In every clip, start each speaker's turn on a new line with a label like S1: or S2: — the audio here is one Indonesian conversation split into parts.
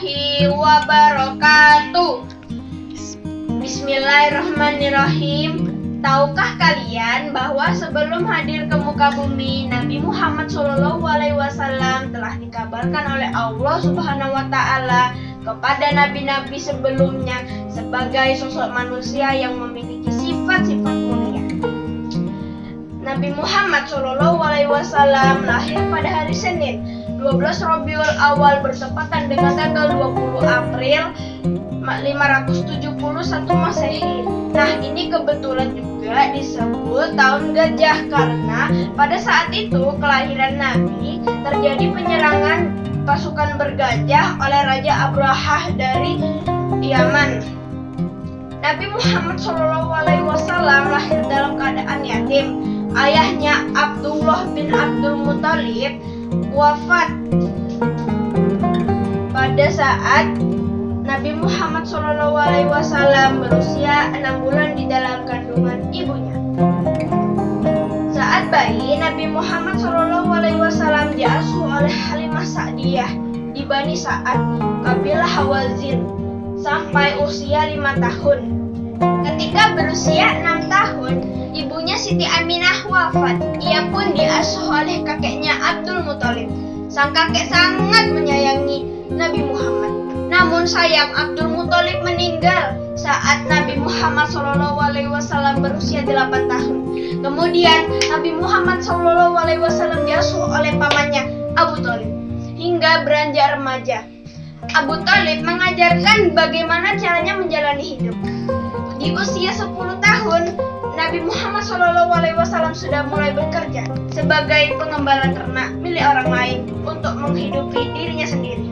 S1: warahmatullahi wabarakatuh. Bismillahirrahmanirrahim. Tahukah kalian bahwa sebelum hadir ke muka bumi, Nabi Muhammad SAW telah dikabarkan oleh Allah Subhanahu wa Ta'ala kepada nabi-nabi sebelumnya sebagai sosok manusia yang memiliki sifat-sifat mulia. Nabi Muhammad SAW lahir pada hari Senin 12 Rabiul Awal bertepatan dengan tanggal 20 April 571 Masehi. Nah, ini kebetulan juga disebut tahun gajah karena pada saat itu kelahiran Nabi terjadi penyerangan pasukan bergajah oleh Raja Abrahah dari Yaman. Nabi Muhammad SAW lahir dalam keadaan yatim. Ayahnya Abdullah bin Abdul Muthalib wafat pada saat Nabi Muhammad SAW berusia 6 bulan di dalam kandungan ibunya. Saat bayi, Nabi Muhammad SAW diasuh oleh Halimah Sa'diyah di Bani Sa'ad, kabilah Hawazin, sampai usia 5 tahun. Ketika berusia 6 tahun, ibunya Siti Aminah wafat. Ia pun diasuh oleh kakeknya Abdul Muthalib. Sang kakek sangat menyayangi Nabi Muhammad. Namun sayang, Abdul Muthalib meninggal saat Nabi Muhammad SAW berusia 8 tahun. Kemudian Nabi Muhammad SAW diasuh oleh pamannya Abu Thalib hingga beranjak remaja. Abu Thalib mengajarkan bagaimana caranya menjalani hidup. Di usia 10 tahun, Nabi Muhammad SAW sudah mulai bekerja sebagai pengembala ternak milik orang lain untuk menghidupi dirinya sendiri.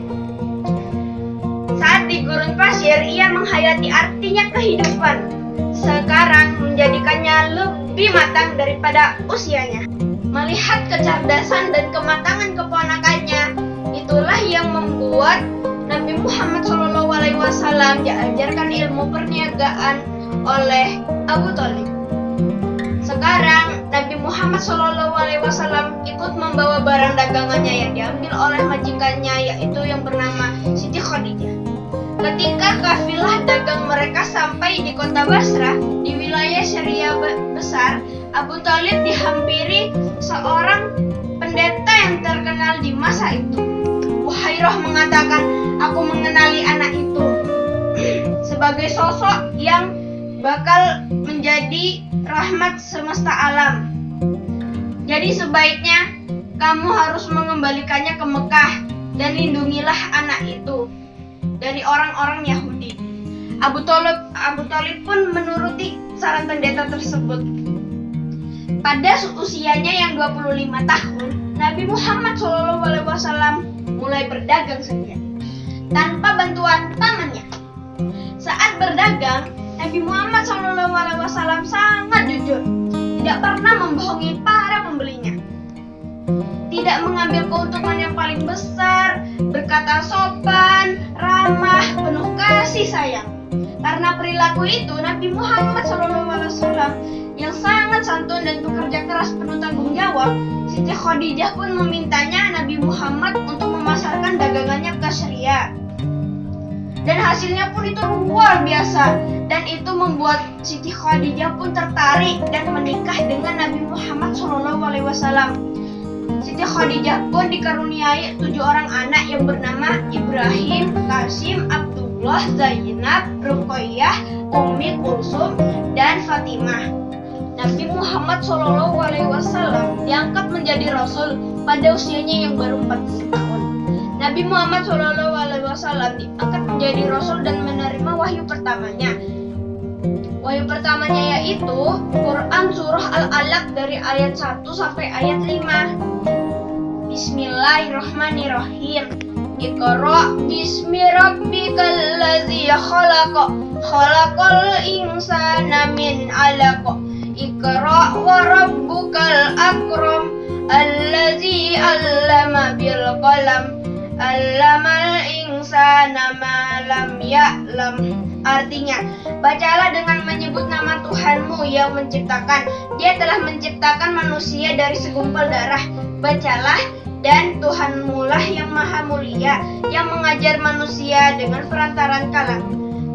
S1: Saat di gurun pasir, ia menghayati artinya kehidupan. Sekarang menjadikannya lebih matang daripada usianya. Melihat kecerdasan dan kematangan keponakannya, itulah yang membuat Nabi Muhammad SAW diajarkan ilmu perniagaan oleh Abu Thalib. Sekarang Nabi Muhammad SAW ikut membawa barang dagangannya yang diambil oleh majikannya, yaitu yang bernama Siti Khadijah. Ketika kafilah dagang mereka sampai di kota Basrah di wilayah Syria besar, Abu Thalib dihampiri seorang pendeta yang terkenal di masa itu. Wahairah mengatakan, "Aku mengenali anak itu sebagai sosok yang bakal menjadi rahmat semesta alam. Jadi sebaiknya kamu harus mengembalikannya ke Mekah dan lindungilah anak itu dari orang-orang Yahudi." Abu Thalib pun menuruti saran pendeta tersebut. Pada usianya yang 25 tahun, Nabi Muhammad SAW mulai berdagang sendiri tanpa bantuan pamannya. Saat berdagang, Nabi Muhammad SAW sangat jujur, tidak pernah membohongi para pembelinya, tidak mengambil keuntungan yang paling besar, berkata sopan, ramah, penuh kasih sayang. Karena perilaku itu, Nabi Muhammad SAW yang sangat santun dan bekerja keras penuh tanggung jawab, Siti Khadijah pun memintanya Nabi Muhammad untuk memasarkan dagangannya ke Syria. Dan hasilnya pun itu luar biasa, dan itu membuat Siti Khadijah pun tertarik dan menikah dengan Nabi Muhammad SAW. Siti Khadijah pun dikaruniai 7 orang anak yang bernama Ibrahim, Qasim, Abdullah, Zainab, Ruqayyah, Ummi Kulsum, dan Fatimah. Nabi Muhammad SAW diangkat menjadi Rasul pada usianya yang baru 40 tahun. Nabi Muhammad SAW diangkat menjadi Rasul dan menerima wahyu pertamanya. Wahyu pertamanya yaitu Quran Surah Al-Alaq dari ayat 1 sampai ayat 5. Bismillahirrahmanirrahim. Iqra bismi rabbikal ladzi khalaq, khalaqal insana min 'alaq. Iqra wa rabbukal akram, alladzi 'allama bil qalam, 'allamal insana ma lam ya'lam. Artinya, bacalah dengan menyebut nama Tuhanmu yang menciptakan. Dia telah menciptakan manusia dari segumpal darah. Bacalah, Dan Tuhanmu lah yang maha mulia, yang mengajar manusia dengan perantaran kalam.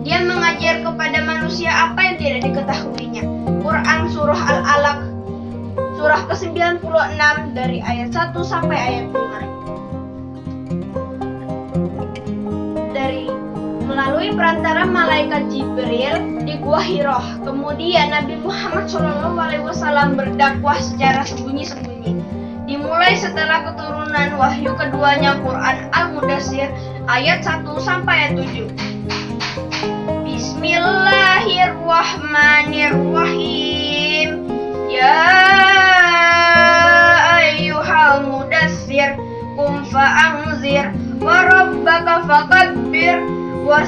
S1: Dia mengajar kepada manusia apa yang tidak diketahuinya. Quran Surah Al-Alaq, surah ke-96 dari ayat 1 sampai ayat 5. Melalui perantara malaikat Jibril di Gua Hiro, kemudian Nabi Muhammad SAW berdakwah secara sembunyi-sembunyi. Dimulai setelah keturunan wahyu keduanya Quran Al-Mudaththir ayat 1 sampai ayat 7. Bismillahirrahmanirrahim. Ya ayyuhal mudaththir qum fa'anzir wa rabbaka fakabbir wa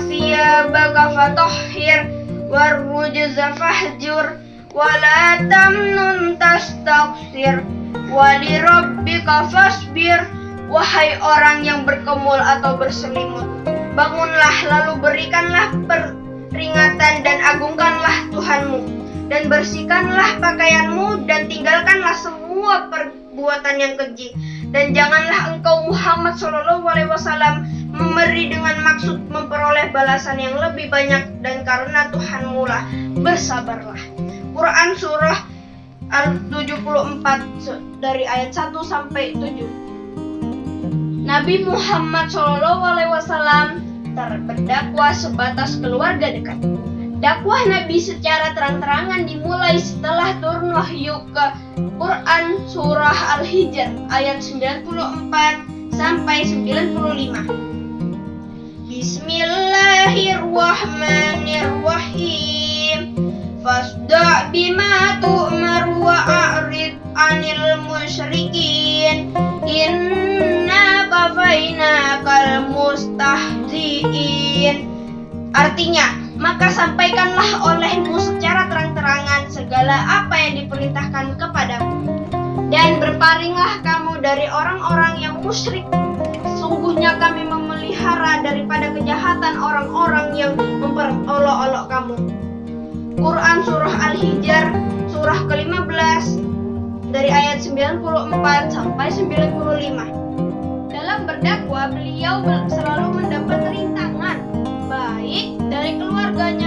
S1: thiyabaka fatahhir warrujza fahjur wa la tamnun tastaghfir wali rabbika fasbir. Wahai orang yang berkemul atau berselimut, bangunlah lalu berikanlah peringatan dan agungkanlah Tuhanmu, dan bersihkanlah pakaianmu dan tinggalkanlah semua perbuatan yang keji. Dan janganlah engkau Muhammad SAW memberi dengan maksud memperoleh balasan yang lebih banyak, dan karena Tuhanmu lah bersabarlah. Quran Surah Al-74 dari ayat 1 sampai 7. Nabi Muhammad SAW berdakwah sebatas keluarga dekat. Dakwah Nabi secara terang-terangan dimulai setelah turun wahyu ke Quran Surah Al-Hijr ayat 94 sampai 95. Bismillahirrahmanirrahim. Fasda' bima tu'mar wa a'rid 'anil musyrikin. Inna kafainakal mustahzi'in. Artinya, maka sampaikanlah olehmu secara terang-terangan segala apa yang diperintahkan kepadamu, dan berpalinglah kamu dari orang-orang yang musyrik. Sungguhnya kami memelihara daripada kejahatan orang-orang yang memperolok-olok kamu. Quran Surah Al-Hijr surah ke-15 dari ayat 94 sampai 95. Dalam berdakwah, beliau selalu mendapat rintangan baik dari keluarganya